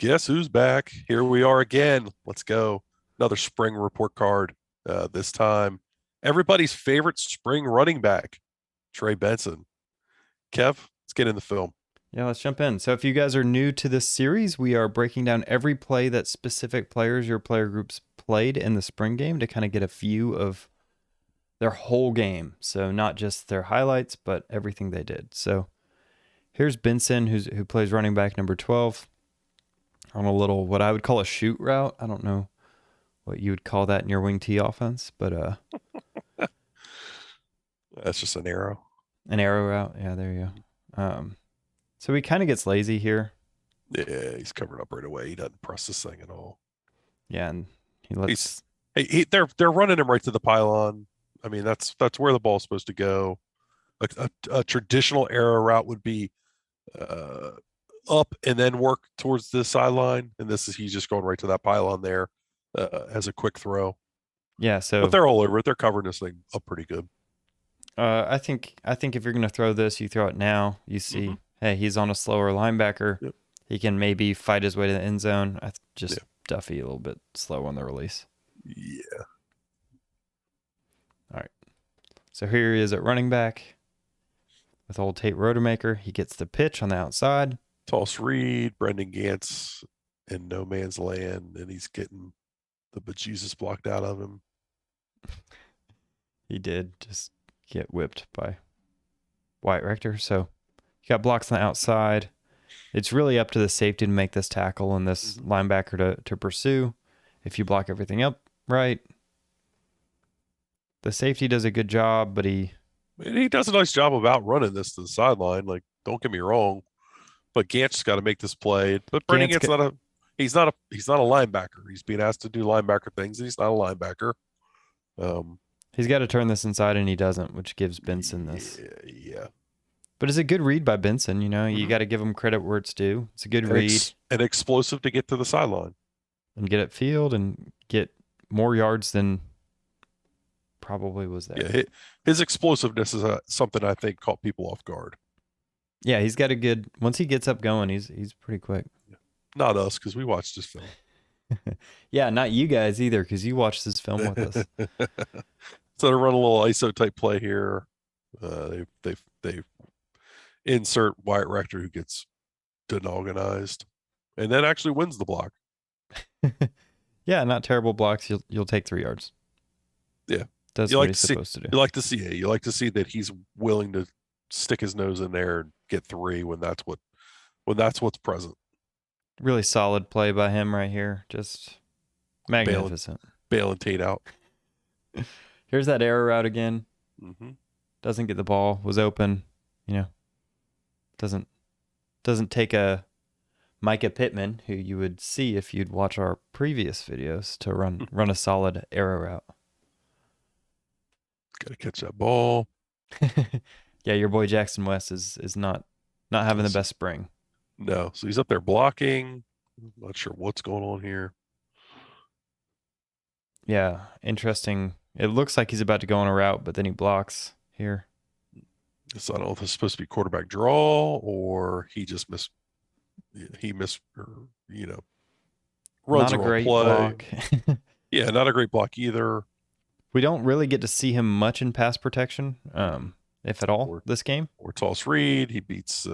Guess who's back? Here we are again. Let's go. Another spring report card. This time, everybody's favorite spring running back, Trey Benson. Kev, let's get in the film. Yeah, let's jump in. So if you guys are new to this series, we are breaking down every play that specific players, your player groups played in the spring game to kind of get a view of their whole game. So not just their highlights, but everything they did. So here's Benson, who plays running back number 12 on a little, what I would call a shoot route. I don't know what you would call that in your wing T offense, but That's just an arrow. an arrow route. Yeah, there you go. So he kind of gets lazy here. Yeah, he's covered up right away. He doesn't press this thing at all. Yeah, and he lets. They're running him right to the pylon. I mean, that's where the ball's supposed to go. Like a traditional arrow route would be up and then work towards the sideline, and he's just going right to that pylon there as a quick throw. Yeah, so but they're all over it. They're covering this thing up pretty good. I think if you're gonna throw this, you throw it now. You see, hey, he's on a slower linebacker. Yep. He can maybe fight his way to the end zone. Duffy a little bit slow on the release. Yeah. All right. So here he is at running back with old Tate Rodemaker. He gets the pitch on the outside. Toss read, Brendan Gantz in no man's land, and he's getting the bejesus blocked out of him. He did just get whipped by Wyatt Rector. So you got blocks on the outside. It's really up to the safety to make this tackle and this linebacker to pursue. If you block everything up right, the safety does a good job, but he does a nice job of outrunning this to the sideline. Like, don't get me wrong, but Gant's got to make this play. But Brendan Gant's he's not a linebacker. He's being asked to do linebacker things, and he's not a linebacker. He's got to turn this inside, and he doesn't, which gives Benson this. Yeah. But it's a good read by Benson. You know, you got to give him credit where it's due. It's a good read. And explosive to get to the sideline. And get upfield and get more yards than probably was there. Yeah, his explosiveness is something I think caught people off guard. Yeah, he's got a good, once he gets up going, he's pretty quick. Not us, because we watched this film. Yeah, not you guys either, because you watched this film with us. So to run a little ISO type play here, they insert Wyatt Rector, who gets denoganized and then actually wins the block. Yeah, not terrible blocks. You'll take 3 yards. Yeah, that's what he's supposed to do. You like to see it. You like to see that he's willing to stick his nose in there and get 3 when that's what's present. Really solid play by him right here. Just magnificent. Bailing Tate out. Here's that arrow route again. Mm-hmm. Doesn't get the ball. Was open. You know. Doesn't take a Mycah Pittman, who you would see if you'd watch our previous videos, to run a solid arrow route. Got to catch that ball. Yeah, your boy Jackson West is not having the best spring. No, so he's up there blocking. Not sure what's going on here. Yeah, interesting. It looks like he's about to go on a route, but then he blocks here. So I don't know if it's supposed to be quarterback draw or he just missed. He missed, runs not a great play. Block. Yeah, not a great block either. We don't really get to see him much in pass protection, if at all, this game. Or toss read. He beats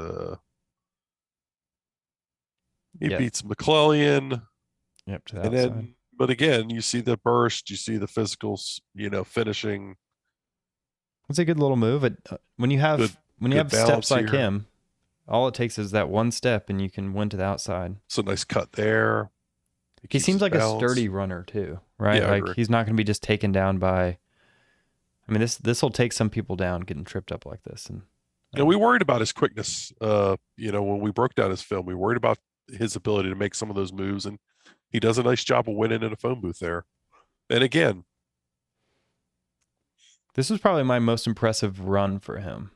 beats McClellan. Yep, to the outside. But again, you see the burst, you see the physicals, finishing. It's a good little move. When you have steps like him, all it takes is that one step, and you can win to the outside. It's a nice cut there. He seems like a sturdy runner too, right? Yeah, like he's not going to be just taken down by. I mean, this will take some people down getting tripped up like this, and we worried about his quickness. When we broke down his film, we worried about his ability to make some of those moves, and he does a nice job of winning in a phone booth there. And again, this was probably my most impressive run for him.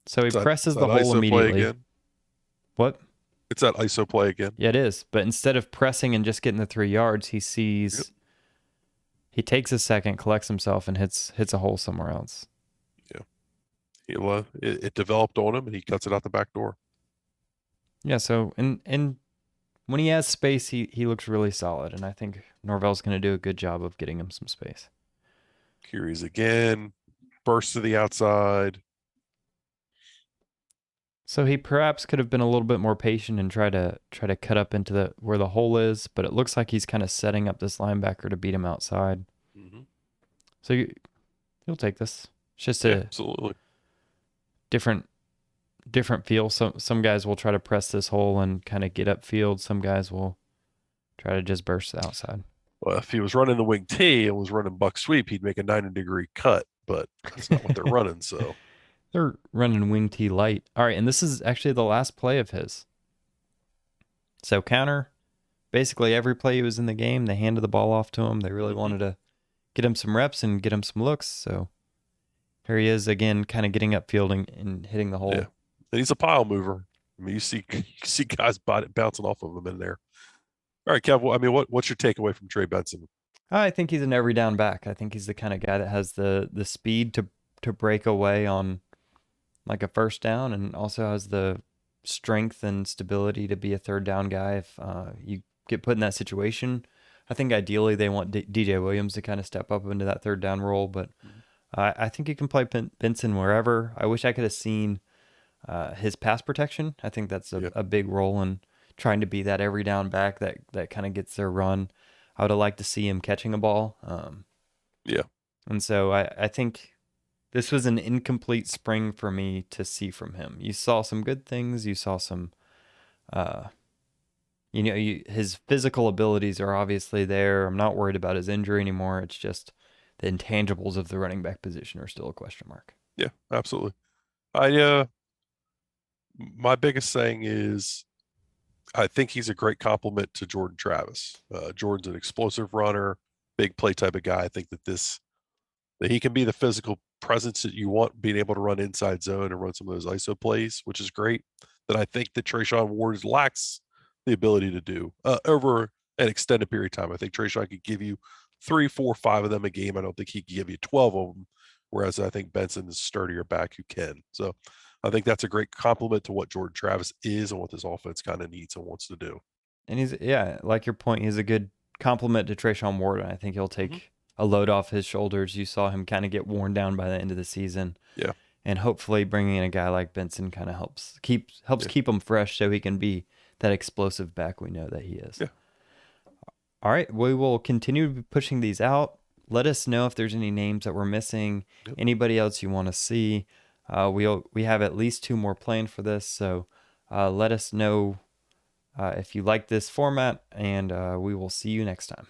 So he presses the hole immediately. What? It's that ISO play again. Yeah, it is. But instead of pressing and just getting the 3 yards, he sees. Yep. He takes a second, collects himself, and hits a hole somewhere else. Yeah, it developed on him, and he cuts it out the back door. Yeah. So and when he has space, he looks really solid, and I think Norvell's going to do a good job of getting him some space. Here he is again. Burst to the outside. So he perhaps could have been a little bit more patient and try to cut up into the where the hole is, but it looks like he's kind of setting up this linebacker to beat him outside. Mm-hmm. So you'll take this. It's just Yeah, a absolutely. different feel. Some guys will try to press this hole and kind of get upfield. Some guys will try to just burst the outside. Well, if he was running the wing T and was running buck sweep, he'd make a 90-degree cut, but that's not what they're running. So They're running wing T light. All right, and this is actually the last play of his. So counter, basically every play he was in the game, they handed the ball off to him. They really wanted to get him some reps and get him some looks. So here he is again, kind of getting upfield and hitting the hole. yeah, and he's a pile mover. I mean, you see guys bouncing off of him in there. All right, Kev. Well, I mean, what's your takeaway from Trey Benson? I think he's an every down back. I think he's the kind of guy that has the speed to break away on like a first down, and also has the strength and stability to be a third down guy if you get put in that situation. I think ideally they want DJ Williams to kind of step up into that third down role, but I think you can play Benson wherever. I wish I could have seen his pass protection. I think that's a big role in trying to be that every down back that kind of gets their run. I would have liked to see him catching a ball. Yeah. And so I think this was an incomplete spring for me to see from him. You saw some good things. You saw some, his physical abilities are obviously there. I'm not worried about his injury anymore. It's just the intangibles of the running back position are still a question mark. Yeah, absolutely. My biggest thing is I think he's a great compliment to Jordan Travis. Jordan's an explosive runner, big play type of guy. I think that he can be the physical presence that you want, being able to run inside zone and run some of those ISO plays, which is great. That I think that Trayshawn Ward lacks the ability to do over an extended period of time. I think Trayshawn could give you 3, 4, 5 of them a game. I don't think he could give you 12 of them, whereas I think Benson is a sturdier back who can. So I think that's a great compliment to what Jordan Travis is and what this offense kind of needs and wants to do. And he's, like your point, he's a good compliment to Trayshawn Ward. I think he'll take a load off his shoulders. You saw him kind of get worn down by the end of the season. Yeah. And hopefully bringing in a guy like Benson kind of helps keep him fresh so he can be that explosive back we know that he is. Yeah. All right, we will continue pushing these out. Let us know if there's any names that we're missing, anybody else you want to see. We have at least 2 more planned for this, so let us know if you like this format, and we will see you next time.